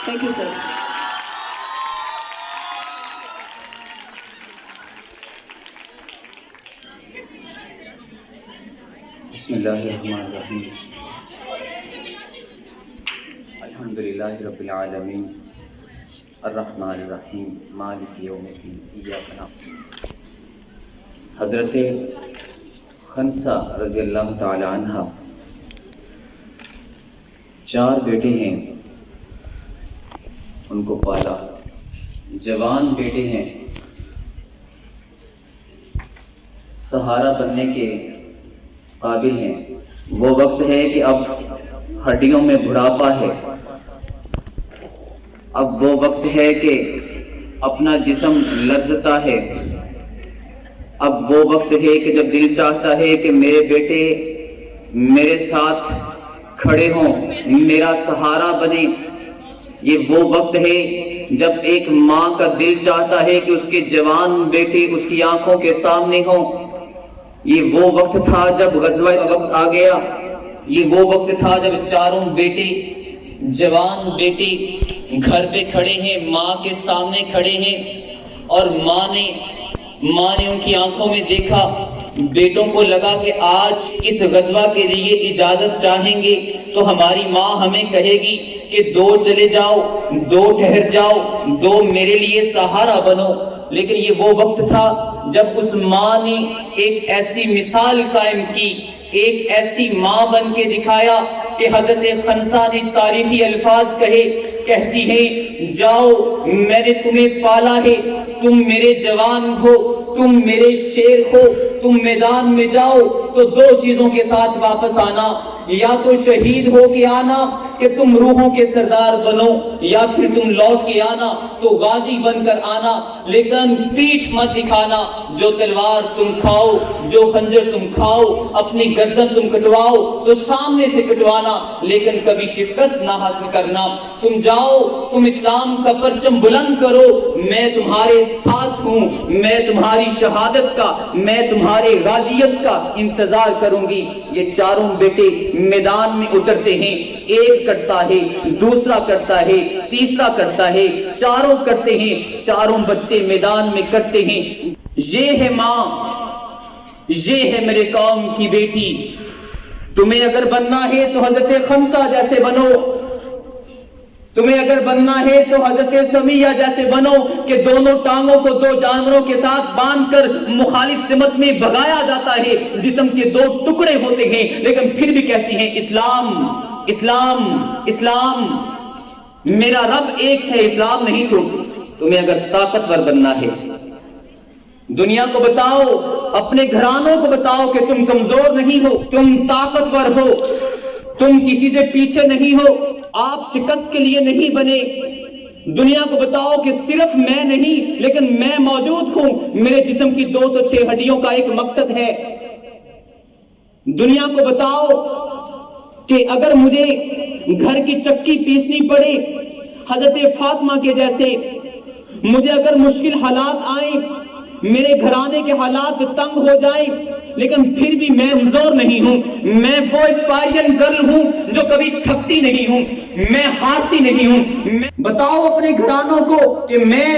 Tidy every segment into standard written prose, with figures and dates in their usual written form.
Thank you, sir. بسم اللہ الرحمن الرحیم الحمدللہ رب العالمین الرحمن الرحیم مالک یوم الدین ایاک نعبد. حضرت خنسا رضی اللہ تعالی عنہ 4 بیٹے ہیں، ان کو پالا، جوان بیٹے ہیں، سہارا بننے کے قابل ہیں. وہ وقت ہے کہ اب ہڈیوں میں بڑھاپا ہے، اب وہ وقت ہے کہ اپنا جسم لرزتا ہے، اب وہ وقت ہے کہ جب دل چاہتا ہے کہ میرے بیٹے میرے ساتھ کھڑے ہوں، میرا سہارا بنے. یہ وہ وقت ہے جب ایک ماں کا دل چاہتا ہے کہ اس کے جوان بیٹے اس کی آنکھوں کے سامنے ہوں. یہ وہ وقت تھا جب غزوہ وقت آ گیا. یہ وہ وقت تھا جب 4 بیٹے، جوان بیٹے گھر پہ کھڑے ہیں، ماں کے سامنے کھڑے ہیں، اور ماں نے ان کی آنکھوں میں دیکھا. بیٹوں کو لگا کہ آج اس غزوہ کے لیے اجازت چاہیں گے تو ہماری ماں ہمیں کہے گی کہ 2 چلے جاؤ، 2 ٹھہر جاؤ، 2 میرے لیے سہارا بنو. لیکن یہ وہ وقت تھا جب اس ماں نے ایک ایسی مثال قائم کی، ایک ایسی ماں بن کے دکھایا کہ حضرت خنسا نے تاریخی الفاظ کہتی ہے، جاؤ میں نے تمہیں پالا ہے، تم میرے جوان ہو، تم میرے شیر ہو، تم میدان میں جاؤ تو 2 چیزوں کے ساتھ واپس آنا، یا تو شہید ہو کے آنا کہ تم روحوں کے سردار بنو، یا پھر تم لوٹ کے آنا تو غازی بن کر آنا. لیکن پیٹھ مت دکھانا. جو تلوار تم کھاؤ، جو خنجر تم کھاؤ، اپنی گردن تم کٹواؤ تو سامنے سے کٹوانا، لیکن کبھی شکست نہ حاصل کرنا. تم جاؤ، تم اسلام کا پرچم بلند کرو، میں تمہارے ساتھ ہوں، میں تمہاری شہادت کا، میں تمہارے غازیت کا انتظار کروں گی. یہ 4 بیٹے میدان میں اترتے ہیں. ایک کرتا ہے، دوسرا کرتا ہے، تیسرا کرتا ہے، 4 کرتے ہیں. 4 بچے میدان میں کرتے ہیں. یہ ہے ماں، یہ ہے میرے قوم کی بیٹی. تمہیں اگر بننا ہے تو حضرت خنسا جیسے بنو، تمہیں اگر بننا ہے تو حضرت سمیہ جیسے بنو کہ دونوں ٹانگوں کو 2 جانوروں کے ساتھ باندھ کر مخالف سمت میں بھگایا جاتا ہے. جسم کے 2 ٹکڑے ہوتے ہیں لیکن پھر بھی کہتی ہیں اسلام اسلام اسلام. میرا رب ایک ہے، اسلام نہیں چھوڑتی. تمہیں اگر طاقتور بننا ہے، دنیا کو بتاؤ، اپنے گھرانوں کو بتاؤ کہ تم کمزور نہیں ہو، تم طاقتور ہو، تم کسی سے پیچھے نہیں ہو، آپ شکست کے لیے نہیں بنے. دنیا کو بتاؤ کہ صرف میں نہیں لیکن میں موجود ہوں. میرے جسم کی 206 ہڈیوں کا ایک مقصد ہے. دنیا کو بتاؤ کہ اگر مجھے گھر کی چکی پیسنی پڑے حضرت فاطمہ کے جیسے، مجھے اگر مشکل حالات آئیں، میرے گھرانے کے حالات تنگ ہو جائیں، لیکن پھر بھی میں کمزور نہیں ہوں. میں وہ اسپائرین گرل ہوں جو کبھی تھکتی نہیں ہوں، میں ہارتی نہیں ہوں. بتاؤ اپنے گھرانوں کو کہ میں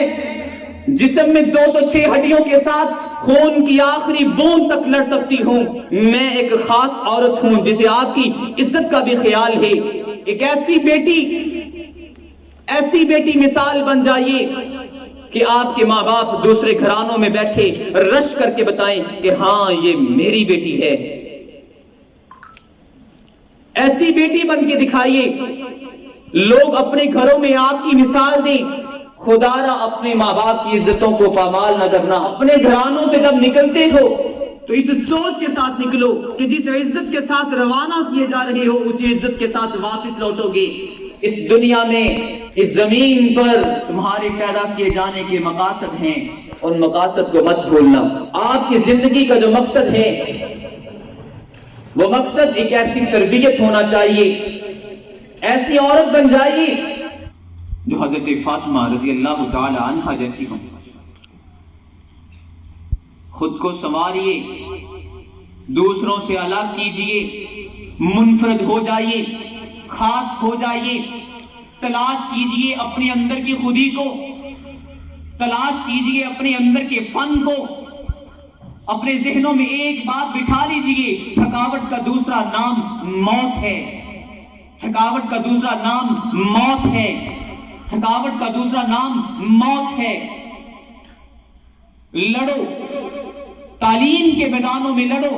جسم میں 206 ہڈیوں کے ساتھ خون کی آخری بوند تک لڑ سکتی ہوں. میں ایک خاص عورت ہوں جسے آپ کی عزت کا بھی خیال ہے. ایک ایسی بیٹی مثال بن جائیے کہ آپ کے ماں باپ دوسرے گھرانوں میں بیٹھے رش کر کے بتائیں کہ ہاں یہ میری بیٹی ہے. ایسی بیٹی بن کے دکھائیے، لوگ اپنے گھروں میں آپ کی مثال دیں. خدا را اپنے ماں باپ کی عزتوں کو پامال نہ کرنا. اپنے گھرانوں سے جب نکلتے ہو تو اس سوچ کے ساتھ نکلو کہ جس عزت کے ساتھ روانہ کیے جا رہے ہو اسی عزت کے ساتھ واپس لوٹو گے. اس دنیا میں، اس زمین پر تمہارے پیدا کیے جانے کے مقاصد ہیں، ان مقاصد کو مت بھولنا. آپ کی زندگی کا جو مقصد ہے وہ مقصد ایک ایسی تربیت ہونا چاہیے، ایسی عورت بن جائیے جو حضرت فاطمہ رضی اللہ تعالی عنہ جیسی ہوں. خود کو سنواریے، دوسروں سے الگ کیجئے، منفرد ہو جائیے، خاص ہو جائیے، تلاش کیجئے اپنے اندر کی خودی کو، تلاش کیجئے اپنے اندر کے فن کو، اپنے ذہنوں میں ایک بات بٹھا لیجئے، تھکاوٹ کا دوسرا نام موت ہے، تھکاوٹ کا دوسرا نام موت ہے، تھکاوٹ کا دوسرا نام موت ہے۔ لڑو، تعلیم کے میدانوں میں لڑو،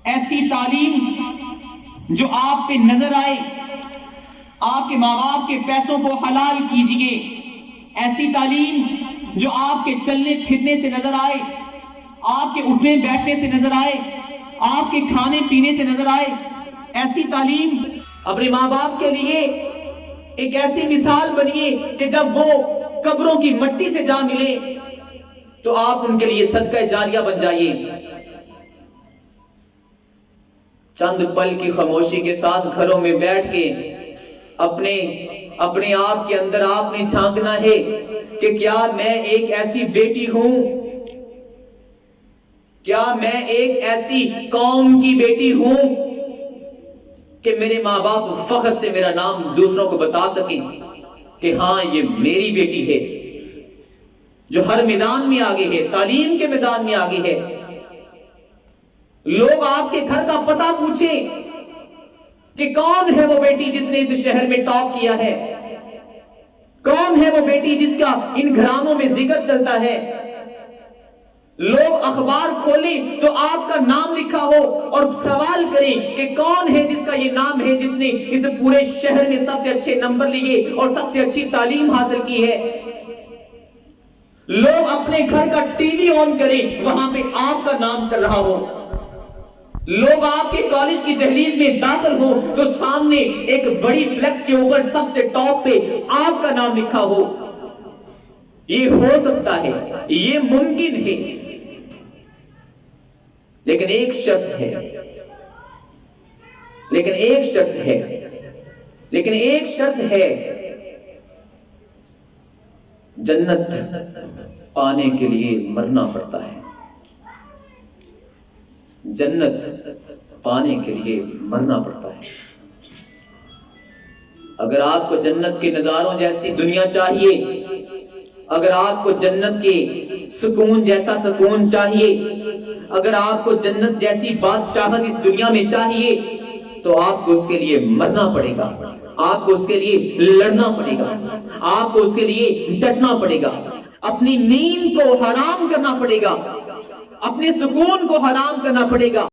ایسی تعلیم جو آپ پہ نظر آئے، آپ کے ماں باپ کے پیسوں کو حلال کیجئے، ایسی تعلیم جو آپ کے چلنے پھرنے سے نظر آئے، آپ کے اٹھنے بیٹھنے سے نظر آئے، آپ کے کھانے پینے سے نظر آئے، ایسی تعلیم۔ اپنے ماں باپ کے لیے ایک ایسی مثال بنیے کہ جب وہ قبروں کی مٹی سے جا ملے تو آپ ان کے لیے صدقہ جاریہ بن جائیے۔ چند پل کی خاموشی کے ساتھ گھروں میں بیٹھ کے اپنے آپ کے اندر آپ نے جھانکنا ہے کہ کیا میں ایک ایسی بیٹی ہوں، کیا میں ایک ایسی قوم کی بیٹی ہوں کہ میرے ماں باپ فخر سے میرا نام دوسروں کو بتا سکیں کہ ہاں یہ میری بیٹی ہے، جو ہر میدان میں آگے ہے، تعلیم کے میدان میں آگے ہے۔ لوگ آپ کے گھر کا پتہ پوچھیں کہ کون ہے وہ بیٹی جس نے اس شہر میں ٹاپ کیا ہے، کون ہے وہ بیٹی جس کا ان گھرانوں میں ذکر چلتا ہے۔ لوگ اخبار کھولیں تو آپ کا نام لکھا ہو اور سوال کریں کہ کون ہے جس کا یہ نام ہے جس نے اس پورے شہر میں سب سے اچھے نمبر لیے اور سب سے اچھی تعلیم حاصل کی ہے۔ لوگ اپنے گھر کا ٹی وی آن کریں، وہاں پہ آپ کا نام چل رہا ہو۔ لوگ آپ کے کالج کی دہلیز میں داخل ہو تو سامنے ایک بڑی فلیکس کے اوپر سب سے ٹاپ پہ آپ کا نام لکھا ہو۔ یہ ہو سکتا ہے، یہ ممکن ہے، لیکن ایک شرط ہے، لیکن ایک شرط ہے، لیکن ایک شرط ہے، جنت پانے کے لیے مرنا پڑتا ہے، جنت پانے کے لیے مرنا پڑتا ہے۔ اگر آپ کو جنت کے نظاروں جیسی دنیا چاہیے، اگر آپ کو جنت کے سکون جیسا سکون چاہیے، اگر آپ کو جنت جیسی بادشاہت اس دنیا میں چاہیے تو آپ کو اس کے لیے مرنا پڑے گا، آپ کو اس کے لیے لڑنا پڑے گا، آپ کو اس کے لیے ڈٹنا پڑے گا، اپنی نیند کو حرام کرنا پڑے گا، اپنے سکون کو حرام کرنا پڑے گا۔